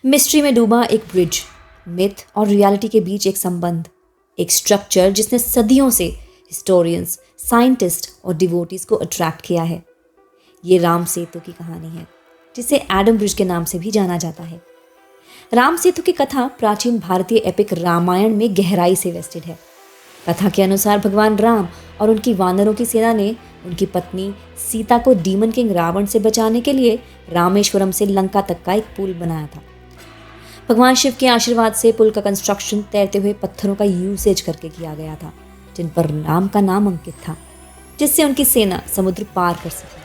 Mystery में डूबा एक ब्रिज, मिथ और रियलिटी के बीच एक संबंध, एक स्ट्रक्चर जिसने सदियों से हिस्टोरियंस, साइंटिस्ट और डिवोटीज को अट्रैक्ट किया है। ये राम सेतु की कहानी है, जिसे एडम ब्रिज के नाम से भी जाना जाता है। राम सेतु की कथा प्राचीन भारतीय एपिक रामायण में गहराई से वेस्टेड है। कथा के अनुसार भगवान राम और उनकी वानरों की सेना ने उनकी पत्नी सीता को डीमन किंग रावण से बचाने के लिए रामेश्वरम से लंका तक का एक पुल बनाया था। भगवान शिव के आशीर्वाद से पुल का कंस्ट्रक्शन तैरते हुए पत्थरों का यूसेज करके किया गया था, जिन पर राम का नाम अंकित था, जिससे उनकी सेना समुद्र पार कर सके।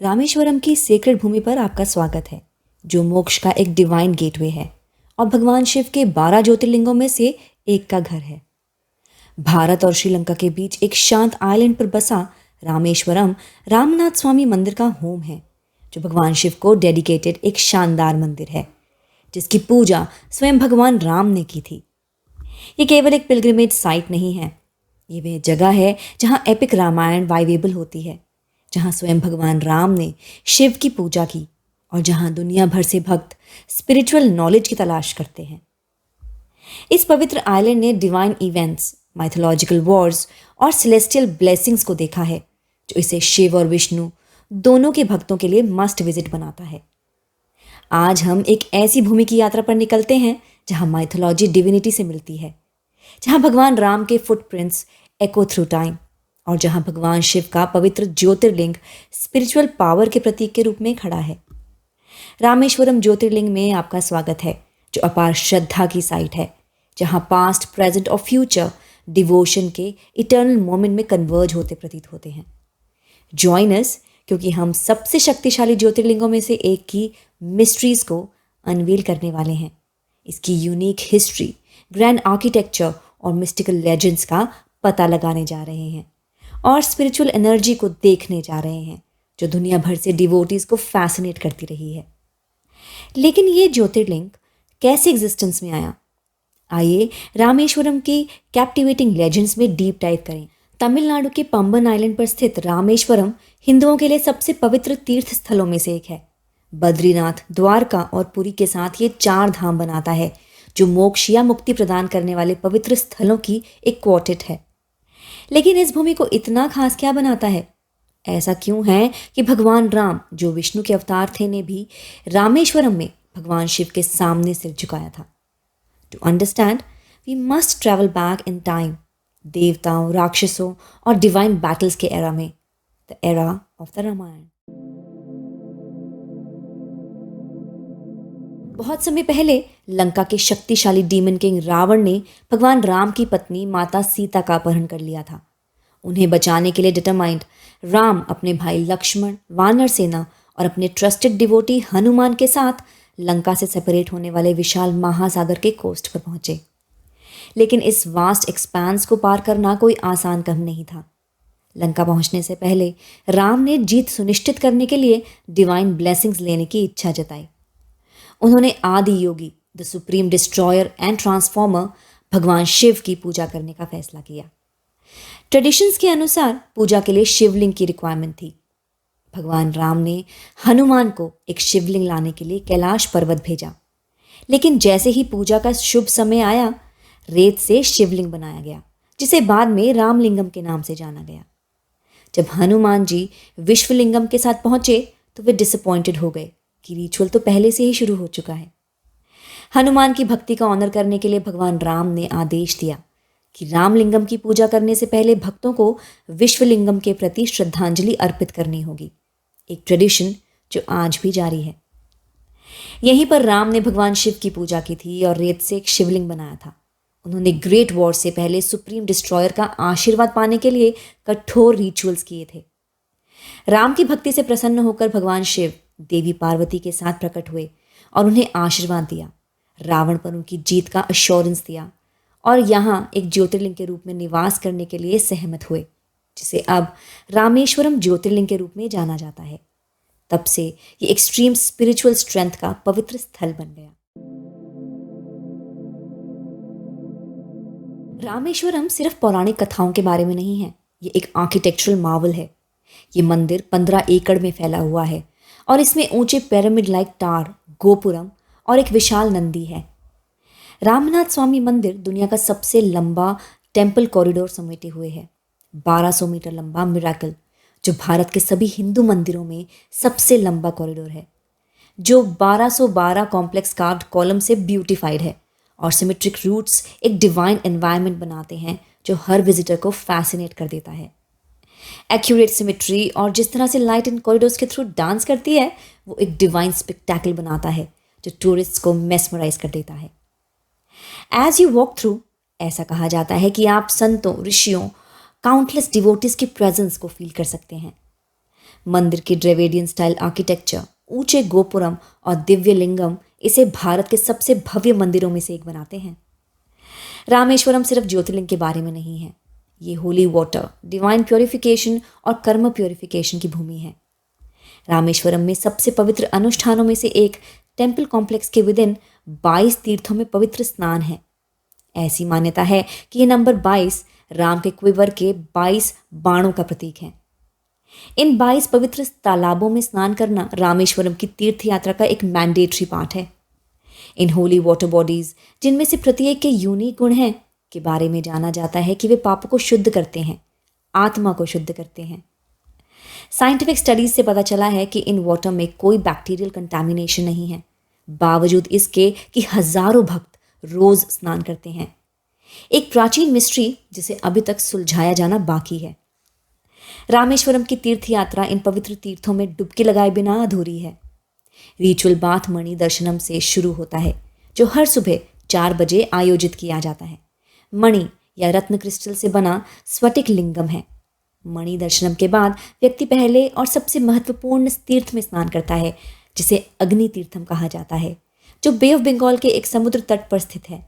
रामेश्वरम की सेक्रेड भूमि पर आपका स्वागत है, जो मोक्ष का एक डिवाइन गेटवे है और भगवान शिव के 12 ज्योतिर्लिंगों में से एक का घर है। भारत और श्रीलंका के बीच एक शांत आइलैंड पर बसा रामेश्वरम रामनाथ स्वामी मंदिर का होम है, जो भगवान शिव को डेडिकेटेड एक शानदार मंदिर है, जिसकी पूजा स्वयं भगवान राम ने की थी। ये केवल एक पिलग्रिमेज साइट नहीं है, ये वह जगह है जहाँ एपिक रामायण वाइवेबल होती है, जहाँ स्वयं भगवान राम ने शिव की पूजा की और जहाँ दुनिया भर से भक्त स्पिरिचुअल नॉलेज की तलाश करते हैं। इस पवित्र आइलैंड ने डिवाइन इवेंट्स, माइथोलॉजिकल वॉर्स और सेलेस्टियल ब्लेसिंग्स को देखा है, जो इसे शिव और विष्णु दोनों के भक्तों के लिए मस्ट विजिट बनाता है। आज हम एक ऐसी भूमि की यात्रा पर निकलते हैं जहां माइथोलॉजी डिविनिटी से मिलती है, जहां भगवान राम के फुटप्रिंट्स एको थ्रू टाइम और जहां भगवान शिव का पवित्र ज्योतिर्लिंग स्पिरिचुअल पावर के प्रतीक के रूप में खड़ा है। रामेश्वरम ज्योतिर्लिंग में आपका स्वागत है, जो अपार श्रद्धा की साइट है, जहां पास्ट, प्रेजेंट और फ्यूचर डिवोशन के इटर्नल मोमेंट में कन्वर्ज होते प्रतीत होते हैं। जॉइन अस, क्योंकि हम सबसे शक्तिशाली ज्योतिर्लिंगों में से एक की मिस्ट्रीज को अनवील करने वाले हैं, इसकी यूनिक हिस्ट्री, ग्रैंड आर्किटेक्चर और मिस्टिकल लेजेंड्स का पता लगाने जा रहे हैं और स्पिरिचुअल एनर्जी को देखने जा रहे हैं, जो दुनिया भर से डिवोटीज को फैसिनेट करती रही है। लेकिन ये ज्योतिर्लिंग कैसे एग्जिस्टेंस में आया? आइए रामेश्वरम की कैप्टिवेटिंग लेजेंड्स में डीप डाइव करें। तमिलनाडु के पंबन आइलैंड पर स्थित रामेश्वरम हिंदुओं के लिए सबसे पवित्र तीर्थ स्थलों में से एक है। बद्रीनाथ, द्वारका और पुरी के साथ ये 4 धाम बनाता है, जो मोक्ष या मुक्ति प्रदान करने वाले पवित्र स्थलों की एक क्वार्टेट है। लेकिन इस भूमि को इतना खास क्या बनाता है? ऐसा क्यों है कि भगवान राम, जो विष्णु के अवतार थे, ने भी रामेश्वरम में भगवान शिव के सामने सिर झुकाया था? To understand, we must travel back in time, देवताओं, राक्षसों और डिवाइन बैटल्स के एरा में, the era of the Ramayana. बहुत समय पहले लंका के शक्तिशाली डीमन किंग रावण ने भगवान राम की पत्नी माता सीता का अपहरण कर लिया था। उन्हें बचाने के लिए डिटरमाइंड राम अपने भाई लक्ष्मण, वानर सेना और अपने ट्रस्टेड डिवोटी हनुमान के साथ लंका से सेपरेट होने वाले विशाल महासागर के कोस्ट पर पहुंचे। लेकिन इस वास्ट एक्सपांस को पार करना कोई आसान काम नहीं था। लंका पहुंचने से पहले राम ने जीत सुनिश्चित करने के लिए डिवाइन ब्लेसिंग्स लेने की इच्छा जताई। उन्होंने Adi Yogi, the supreme destroyer and transformer, भगवान शिव की पूजा करने का फैसला किया। ट्रेडिशंस के अनुसार पूजा के लिए शिवलिंग की रिक्वायरमेंट थी। भगवान राम ने हनुमान को एक शिवलिंग लाने के लिए कैलाश पर्वत भेजा। लेकिन जैसे ही पूजा का शुभ समय आया, रेत से शिवलिंग बनाया गया, जिसे बाद में रामलिंगम के नाम से जाना गया। जब हनुमान जी विश्वलिंगम के साथ पहुंचे तो वे डिसअपॉइंटेड हो गए कि रिचुअल तो पहले से ही शुरू हो चुका है। हनुमान की भक्ति का ऑनर करने के लिए भगवान राम ने आदेश दिया कि रामलिंगम की पूजा करने से पहले भक्तों को विश्वलिंगम के प्रति श्रद्धांजलि अर्पित करनी होगी, एक ट्रेडिशन जो आज भी जारी है। यहीं पर राम ने भगवान शिव की पूजा की थी और रेत से एक शिवलिंग बनाया था। उन्होंने ग्रेट वॉर से पहले सुप्रीम डिस्ट्रॉयर का आशीर्वाद पाने के लिए कठोर रिचुअल्स किए थे। राम की भक्ति से प्रसन्न होकर भगवान शिव देवी पार्वती के साथ प्रकट हुए और उन्हें आशीर्वाद दिया, रावण पर उनकी जीत का अश्योरेंस दिया और यहाँ एक ज्योतिर्लिंग के रूप में निवास करने के लिए सहमत हुए, जिसे अब रामेश्वरम ज्योतिर्लिंग के रूप में जाना जाता है। तब से ये एक्सट्रीम स्पिरिचुअल स्ट्रेंथ का पवित्र स्थल बन गया। रामेश्वरम सिर्फ पौराणिक कथाओं के बारे में नहीं है, ये एक आर्किटेक्चरल मार्वल है। ये मंदिर 15 एकड़ में फैला हुआ है और इसमें ऊंचे पिरामिड लाइक टार, गोपुरम और एक विशाल नंदी है। रामनाथ स्वामी मंदिर दुनिया का सबसे लंबा टेम्पल कॉरिडोर समेटे हुए है। 1200 मीटर लंबा मिराकल, जो भारत के सभी हिंदू मंदिरों में सबसे लंबा कॉरिडोर है, जो 1212 कॉम्प्लेक्स कार्व्ड कॉलम से ब्यूटिफाइड है और सिमेट्रिक रूट्स एक डिवाइन एनवायरनमेंट बनाते हैं जो हर विजिटर को फैसिनेट कर देता है। एक्यूरेट सिमेट्री और जिस तरह से लाइट इन कॉरिडोर्स के थ्रू डांस करती है, वो एक डिवाइन स्पेक्टेकल बनाता है जो टूरिस्ट्स को मेस्मराइज कर देता है। एज यू वॉक थ्रू, ऐसा कहा जाता है कि आप संतों, ऋषियों, काउंटलेस डिवोटीज की प्रेजेंस को फील कर सकते हैं। मंदिर की ड्रेविडियन स्टाइल आर्किटेक्चर, ऊंचे गोपुरम और दिव्य लिंगम इसे भारत के सबसे भव्य मंदिरों में से एक बनाते हैं। रामेश्वरम सिर्फ ज्योतिर्लिंग के बारे में नहीं है, ये होली वाटर, डिवाइन प्योरिफिकेशन और कर्म प्योरिफिकेशन की भूमि है। रामेश्वरम में सबसे पवित्र अनुष्ठानों में से एक टेम्पल कॉम्प्लेक्स के विदिन 22 तीर्थों में पवित्र स्नान है। ऐसी मान्यता है कि यह नंबर 22 राम के क्विवर के 22 बाणों का प्रतीक है। इन 22 पवित्र तालाबों में स्नान करना रामेश्वरम की तीर्थ यात्रा का एक मैंडेटरी पार्ट है। इन होली वाटर बॉडीज, जिनमें से प्रत्येक के यूनिक गुण हैं, के बारे में जाना जाता है कि वे पापों को शुद्ध करते हैं, आत्मा को शुद्ध करते हैं। साइंटिफिक स्टडीज से पता चला है कि इन वाटर में कोई बैक्टीरियल कंटामिनेशन नहीं है, बावजूद इसके कि हजारों भक्त रोज स्नान करते हैं। एक प्राचीन मिस्ट्री जिसे अभी तक सुलझाया जाना बाकी है। रामेश्वरम की तीर्थ यात्रा इन पवित्र तीर्थों में डुबकी लगाए बिना अधूरी है। रिचुअल बाथ मणि दर्शनम से शुरू होता है, जो हर सुबह 4 बजे आयोजित किया जाता है। मणि या रत्न क्रिस्टल से बना स्फटिक लिंगम है। मणि दर्शनम के बाद व्यक्ति पहले और सबसे महत्वपूर्ण तीर्थ में स्नान करता है, जिसे अग्नि तीर्थम कहा जाता है, जो बे ऑफ बंगाल के एक समुद्र तट पर स्थित है।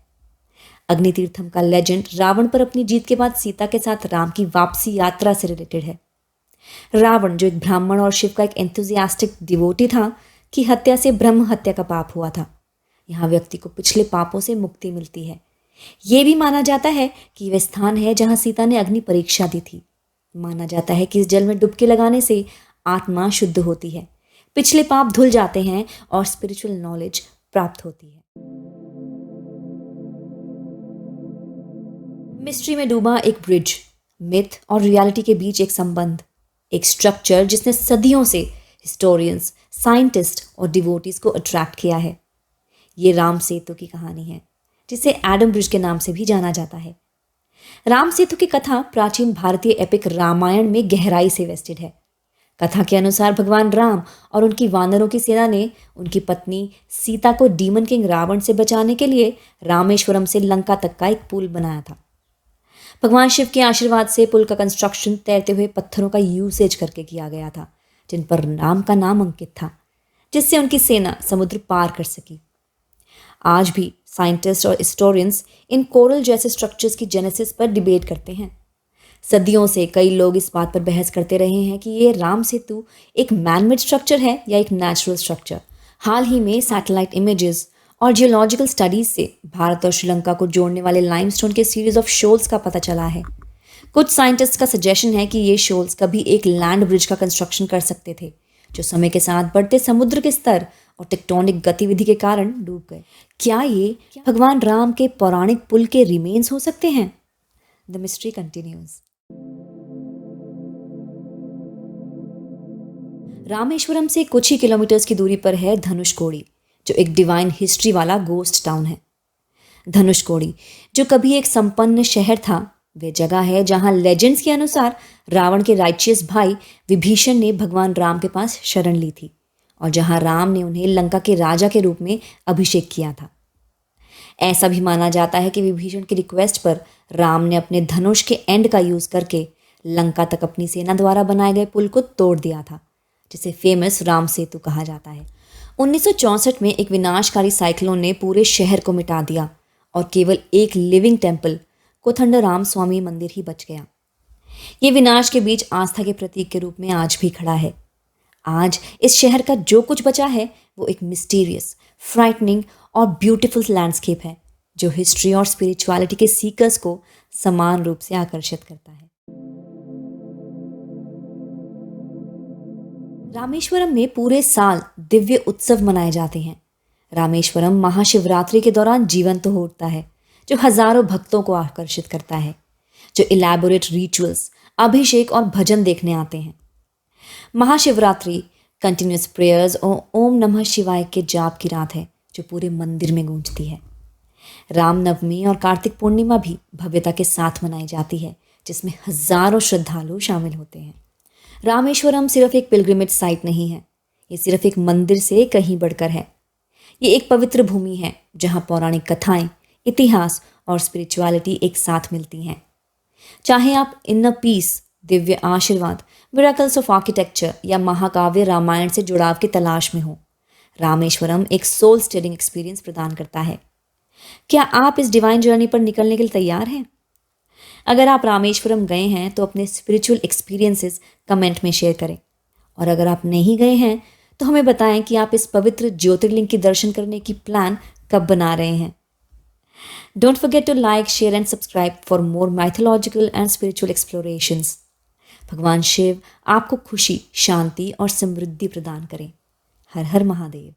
अग्नि तीर्थम का लेजेंड रावण पर अपनी जीत के बाद सीता के साथ राम की वापसी यात्रा से रिलेटेड है। रावण, जो एक ब्राह्मण और शिव का एक एंथुजियास्टिक डिवोटी था, की हत्या से ब्रह्म हत्या का पाप हुआ था। यहाँ व्यक्ति को पिछले पापों से मुक्ति मिलती है। ये भी माना जाता है कि वह स्थान है जहाँ सीता ने अग्नि परीक्षा दी थी। माना जाता है कि इस जल में डुबकी लगाने से आत्मा शुद्ध होती है, पिछले पाप धुल जाते हैं और स्पिरिचुअल नॉलेज प्राप्त होती है। मिस्ट्री में डूबा एक ब्रिज, मिथ और रियलिटी के बीच एक संबंध, एक स्ट्रक्चर जिसने सदियों से हिस्टोरियंस, साइंटिस्ट और डिवोटीज को अट्रैक्ट किया है। ये राम सेतु की कहानी है, जिसे एडम ब्रिज के नाम से भी जाना जाता है। राम सेतु की कथा प्राचीन भारतीय एपिक रामायण में गहराई से वेस्टेड है। कथा के अनुसार भगवान राम और उनकी वानरों की सेना ने उनकी पत्नी सीता को डीमन किंग रावण से बचाने के लिए रामेश्वरम से लंका तक का एक पुल बनाया था। भगवान शिव के आशीर्वाद से पुल का कंस्ट्रक्शन तैरते हुए पत्थरों का यूसेज करके किया गया था, जिन पर राम का नाम अंकित था, जिससे उनकी सेना समुद्र पार कर सकी। आज भी साइंटिस्ट और हिस्टोरियंस इन कोरल जैसे स्ट्रक्चर्स की जेनेसिस पर डिबेट करते हैं। सदियों से कई लोग इस बात पर बहस करते रहे हैं कि ये राम सेतु एक मैनमेड स्ट्रक्चर है या एक नेचुरल स्ट्रक्चर। हाल ही में सैटेलाइट इमेजेस और जियोलॉजिकल स्टडीज से भारत और श्रीलंका को जोड़ने वाले लाइमस्टोन के सीरीज ऑफ शोल्स का पता चला है। कुछ साइंटिस्ट का सजेशन है कि ये शोल्स कभी एक लैंड ब्रिज का कंस्ट्रक्शन कर सकते थे, जो समय के साथ बढ़ते समुद्र के स्तर और टेक्टोनिक गतिविधि के कारण डूब गए। क्या ये भगवान राम के पौराणिक पुल के रिमेन्स हो सकते हैं? The mystery continues. रामेश्वरम से कुछ ही किलोमीटर्स की दूरी पर है धनुषकोडी, जो एक डिवाइन हिस्ट्री वाला गोस्ट टाउन है। धनुषकोडी, जो कभी एक संपन्न शहर था, वे जगह है जहां लेजेंड्स के अनुसार रावण के राइचियस भाई विभीषण ने भगवान राम के पास शरण ली थी और जहां राम ने उन्हें लंका के राजा के रूप में अभिषेक किया था। ऐसा भी माना जाता है कि विभीषण की रिक्वेस्ट पर राम ने अपने धनुष के एंड का यूज करके लंका तक अपनी सेना द्वारा बनाए गए पुल को तोड़ दिया था, जिसे फेमस राम सेतु कहा जाता है। 1964 में एक विनाशकारी साइक्लोन ने पूरे शहर को मिटा दिया और केवल एक लिविंग टेम्पल कोथंडराम स्वामी मंदिर ही बच गया। ये विनाश के बीच आस्था के प्रतीक के रूप में आज भी खड़ा है। आज इस शहर का जो कुछ बचा है वो एक मिस्टीरियस, फ्राइटनिंग और ब्यूटीफुल लैंडस्केप है, जो हिस्ट्री और स्पिरिचुअलिटी के सीकर्स को समान रूप से आकर्षित करता है। रामेश्वरम में पूरे साल दिव्य उत्सव मनाए जाते हैं। रामेश्वरम महाशिवरात्रि के दौरान जीवंत हो उठता है, जो हजारों भक्तों को आकर्षित करता है, जो इलैबोरेट रिचुअल्स, अभिषेक और भजन देखने आते हैं। महाशिवरात्रि कंटिन्यूस प्रेयर्स और ओम नमः शिवाय के जाप की रात है, जो पूरे मंदिर में गूंजती है। रामनवमी और कार्तिक पूर्णिमा भी भव्यता के साथ मनाई जाती है, जिसमें हजारों श्रद्धालु शामिल होते हैं। रामेश्वरम सिर्फ एक पिलग्रिमेज साइट नहीं है, ये सिर्फ एक मंदिर से कहीं बढ़कर है। ये एक पवित्र भूमि है जहाँ पौराणिक कथाएं, इतिहास और स्पिरिचुअलिटी एक साथ मिलती हैं। चाहे आप इनर पीस, दिव्य आशीर्वाद, मिरेकल्स ऑफ आर्किटेक्चर या महाकाव्य रामायण से जुड़ाव की तलाश में हो, रामेश्वरम एक सोल स्टिलिंग एक्सपीरियंस प्रदान करता है। क्या आप इस डिवाइन जर्नी पर निकलने के लिए तैयार हैं? अगर आप रामेश्वरम गए हैं तो अपने स्पिरिचुअल एक्सपीरियंसेस कमेंट में शेयर करें, और अगर आप नहीं गए हैं तो हमें बताएं कि आप इस पवित्र ज्योतिर्लिंग के दर्शन करने की प्लान कब बना रहे हैं। Don't forget to like, share and subscribe for more mythological and spiritual explorations. भगवान शिव आपको खुशी, शांति और समृद्धि प्रदान करें। हर हर महादेव।